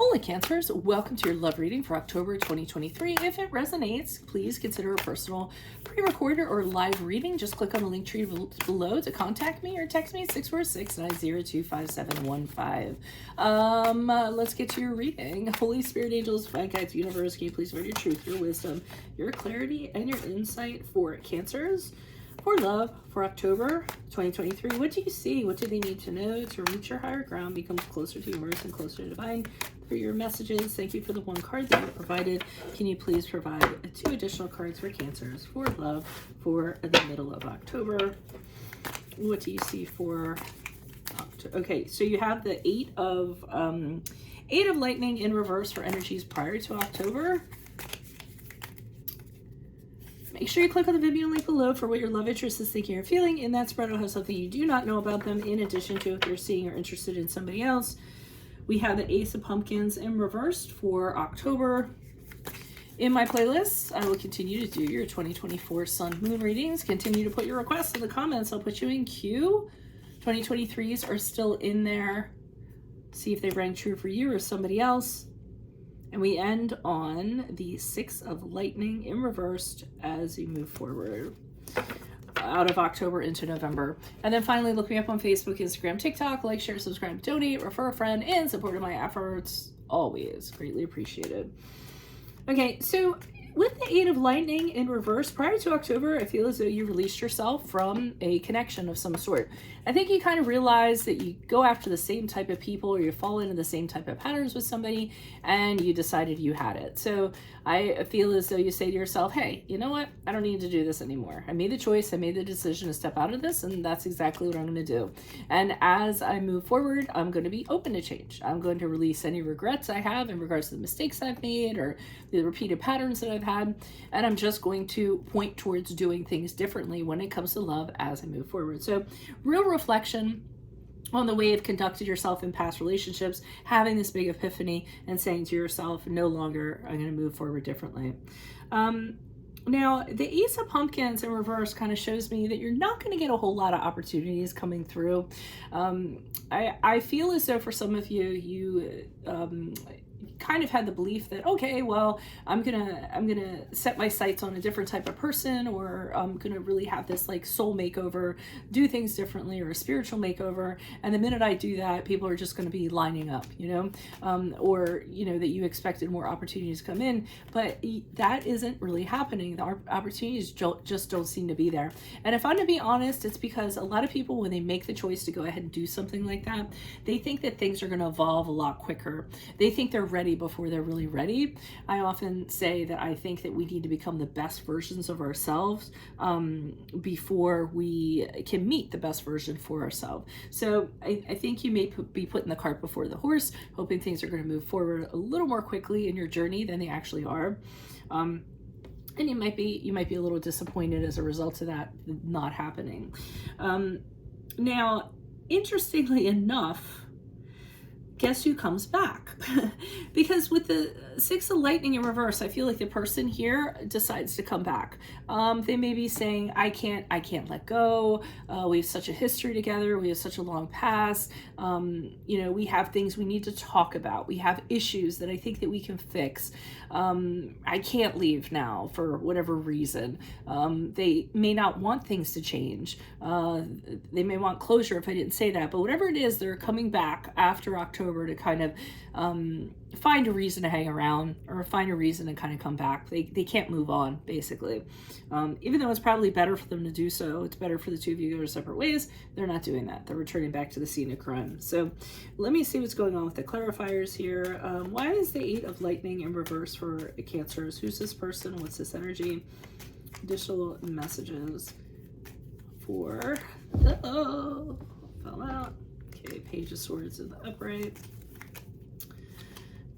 Hola Cancers, welcome to your love reading for October 2023. If it resonates, please consider a personal pre-recorded or live reading. Just click on the link tree below to contact me or text me at 646-902-5715. Let's get to your reading. Holy Spirit, angels, divine guides, universe, can you please provide your truth, your wisdom, your clarity, and your insight for Cancers? For love, for October 2023, what do you see? What do they need to know to reach your higher ground, become closer to yours and closer to divine? For your messages, thank you for the one card that you provided. Can you please provide 2 additional cards for Cancers for love for the middle of October? What do you see for October? Okay, so you have the Eight of Lightning in reverse for energies prior to October. Make sure you click on the Vimeo link below for what your love interest is thinking or feeling. In that spread, will have something you do not know about them, in addition to if you're seeing or interested in somebody else. We have the Ace of Pumpkins in reversed for October. In my playlists, I will continue to do your 2024 Sun Moon readings. Continue to put your requests in the comments. I'll put you in queue. 2023s are still in there. See if they rang true for you or somebody else. And we end on the 6 of Lightning in reversed as you move forward out of October into November. And then finally, look me up on Facebook, Instagram, TikTok. Like, share, subscribe, donate, refer a friend, and support of my efforts. Always greatly appreciated. Okay, so with the Eight of Lightning in reverse, prior to October, I feel as though you released yourself from a connection of some sort. I think you kind of realize that you go after the same type of people, or you fall into the same type of patterns with somebody, and you decided you had it. So I feel as though you say to yourself, hey, you know what? I don't need to do this anymore. I made the choice. I made the decision to step out of this, and that's exactly what I'm going to do. And as I move forward, I'm going to be open to change. I'm going to release any regrets I have in regards to the mistakes I've made or the repeated patterns that I've had. And I'm just going to point towards doing things differently when it comes to love as I move forward. So real reflection on the way you've conducted yourself in past relationships, having this big epiphany and saying to yourself, no longer, I'm going to move forward differently. Now, the Ace of Pumpkins in reverse kind of shows me that you're not going to get a whole lot of opportunities coming through. I feel as though for some of you, you kind of had the belief that, okay, well, I'm gonna set my sights on a different type of person, or I'm gonna really have this like soul makeover, do things differently, or a spiritual makeover. And the minute I do that, people are just gonna be lining up, you know, or, you know, that you expected more opportunities to come in, but that isn't really happening. The opportunities just don't seem to be there. And if I'm to be honest, it's because a lot of people, when they make the choice to go ahead and do something like that, they think that things are gonna evolve a lot quicker. They think they're ready before they're really ready. I often say that I think that we need to become the best versions of ourselves before we can meet the best version for ourselves. So I think you may be putting the cart before the horse, hoping things are going to move forward a little more quickly in your journey than they actually are. And you might be a little disappointed as a result of that not happening. Now, interestingly enough, guess who comes back? Because with the Six of Lightning in reverse, I feel like the person here decides to come back. They may be saying, I can't let go. We have such a history together. We have such a long past. You know, we have things we need to talk about. We have issues that I think that we can fix. I can't leave now for whatever reason. They may not want things to change. They may want closure if I didn't say that, but whatever it is, they're coming back after October to kind of find a reason to hang around, or find a reason to kind of come back. They can't move on, basically. Even though it's probably better for them to do so, it's better for the two of you to go separate ways, they're not doing that. They're returning back to the scene of crime. So let me see what's going on with the clarifiers here. Why is the Eight of Lightning in reverse for Cancers? Who's this person? What's this energy? Additional messages for... Uh-oh, fell out. Okay, Page of Swords in the upright.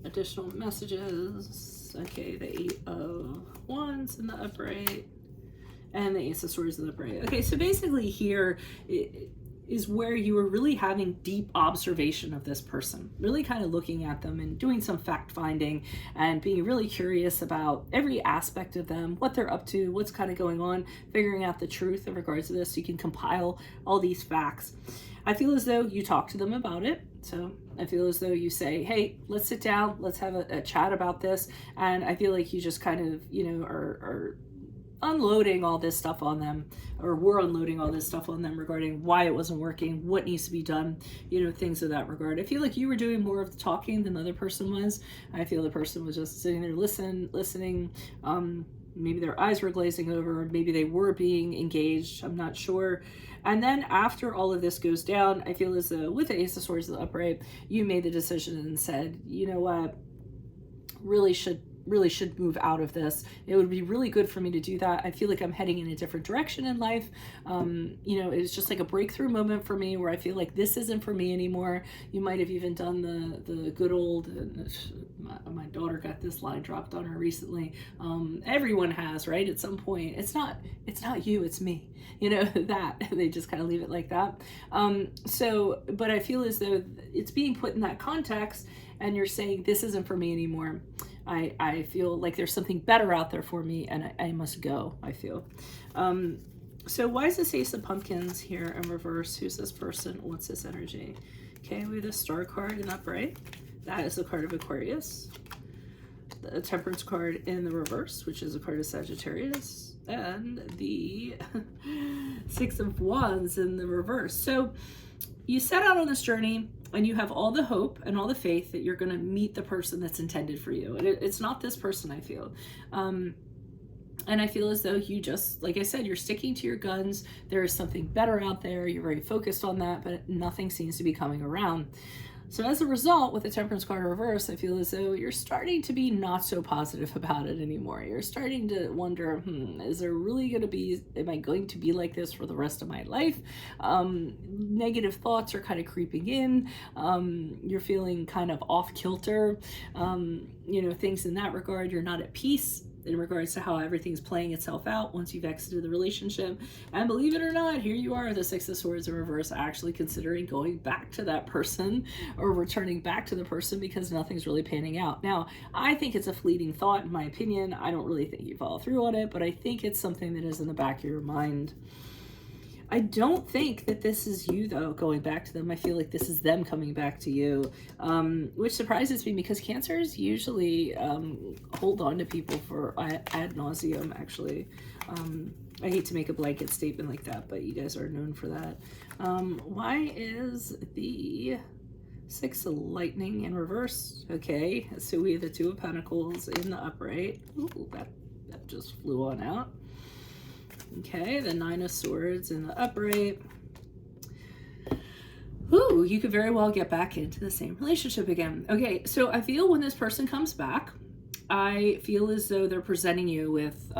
Additional messages. Okay, the Eight of Wands in the upright. And the Ace of Swords in the upright. Okay, so basically here is where you were really having deep observation of this person. Really kind of looking at them and doing some fact finding and being really curious about every aspect of them, what they're up to, what's kind of going on, figuring out the truth in regards to this so you can compile all these facts. I feel as though you talked to them about it. So I feel as though you say, hey, let's sit down, let's have a chat about this. And I feel like you just kind of, are unloading all this stuff on them, or we're unloading all this stuff on them regarding why it wasn't working, what needs to be done, things of that regard. I feel like you were doing more of the talking than the other person was. I feel the person was just sitting there listening. Maybe their eyes were glazing over, maybe they were being engaged, I'm not sure. And then after all of this goes down, I feel as though with the Ace of Swords in the upright, you made the decision and said, you know what, really should move out of this. It would be really good for me to do that. I feel like I'm heading in a different direction in life. It's just like a breakthrough moment for me where I feel like this isn't for me anymore. You might have even done the good old, my daughter got this line dropped on her recently. Everyone has, right? At some point, it's not you, it's me, that they just kind of leave it like that. But I feel as though it's being put in that context and you're saying, this isn't for me anymore. I feel like there's something better out there for me and I must go, I feel. So why is this Ace of Pumpkins here in reverse? Who's this person? What's this energy? Okay, we have the Star card in upright. That is the card of Aquarius. The Temperance card in the reverse, which is a card of Sagittarius. And the Six of Wands in the reverse. So you set out on this journey and you have all the hope and all the faith that you're going to meet the person that's intended for you. And it's not this person, I feel. And I feel as though you just, like I said, you're sticking to your guns. There is something better out there. You're very focused on that, but nothing seems to be coming around. So as a result, with the Temperance card reverse, I feel as though you're starting to be not so positive about it anymore. You're starting to wonder, is there really going to be, am I going to be like this for the rest of my life? Negative thoughts are kind of creeping in. You're feeling kind of off kilter. Things in that regard. You're not at peace in regards to how everything's playing itself out once you've exited the relationship. And believe it or not, here you are, the Six of Swords in reverse, actually considering going back to that person or returning back to the person because nothing's really panning out. Now, I think it's a fleeting thought, in my opinion. I don't really think you follow through on it, but I think it's something that is in the back of your mind. I don't think that this is you, though, going back to them. I feel like this is them coming back to you, which surprises me because Cancers usually hold on to people for ad nauseum, actually. I hate to make a blanket statement like that, but you guys are known for that. Why is the Six of Lightning in reverse? Okay, so we have the Two of Pentacles in the upright. Ooh, that just flew on out. Okay, the Nine of Swords in the upright. Ooh, you could very well get back into the same relationship again. Okay, so I feel when this person comes back, I feel as though they're presenting you with,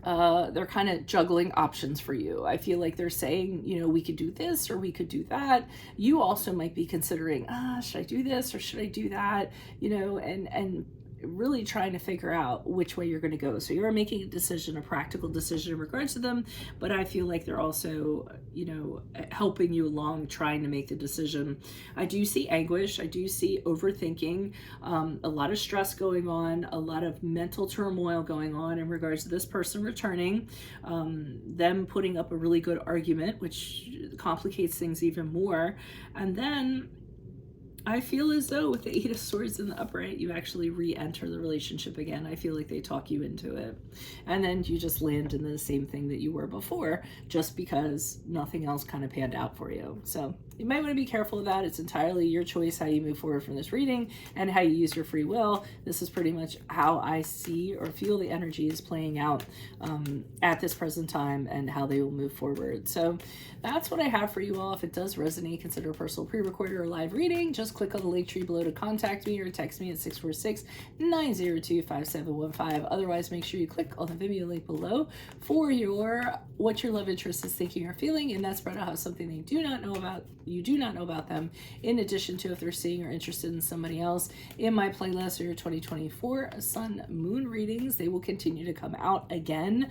they're kind of juggling options for you. I feel like they're saying, we could do this or we could do that. You also might be considering, should I do this or should I do that? And really trying to figure out which way you're going to go. So you're making a decision, a practical decision in regards to them, but I feel like they're also, helping you along trying to make the decision. I do see anguish. I do see overthinking, a lot of stress going on, a lot of mental turmoil going on in regards to this person returning, them putting up a really good argument, which complicates things even more. And then I feel as though with the Eight of Swords in the upright, you actually re-enter the relationship again. I feel like they talk you into it. And then you just land in the same thing that you were before, just because nothing else kind of panned out for you. So you might want to be careful of that. It's entirely your choice how you move forward from this reading and how you use your free will. This is pretty much how I see or feel the energy is playing out at this present time and how they will move forward. So that's what I have for you all. If it does resonate, consider a personal pre-recorded or live reading. Just click on the link tree below to contact me or text me at 646-902-5715. Otherwise, make sure you click on the Vimeo link below for your what your love interest is thinking or feeling, and that's spread out how something they do not know about, you do not know about them, in addition to if they're seeing or interested in somebody else. In my playlist are your 2024 Sun Moon readings. They will continue to come out again.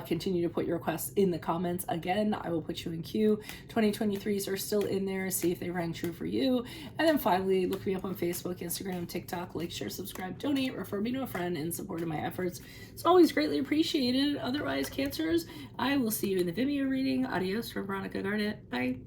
Continue to put your requests in the comments again. I will put you in queue. 2023s are still in there. See if they rang true for you. And then finally, look me up on Facebook, Instagram, TikTok, like, share, subscribe, donate, refer me to a friend in support of my efforts. It's always greatly appreciated. Otherwise, Cancers, I will see you in the Vimeo reading. Adios from Veronica Garnet. Bye.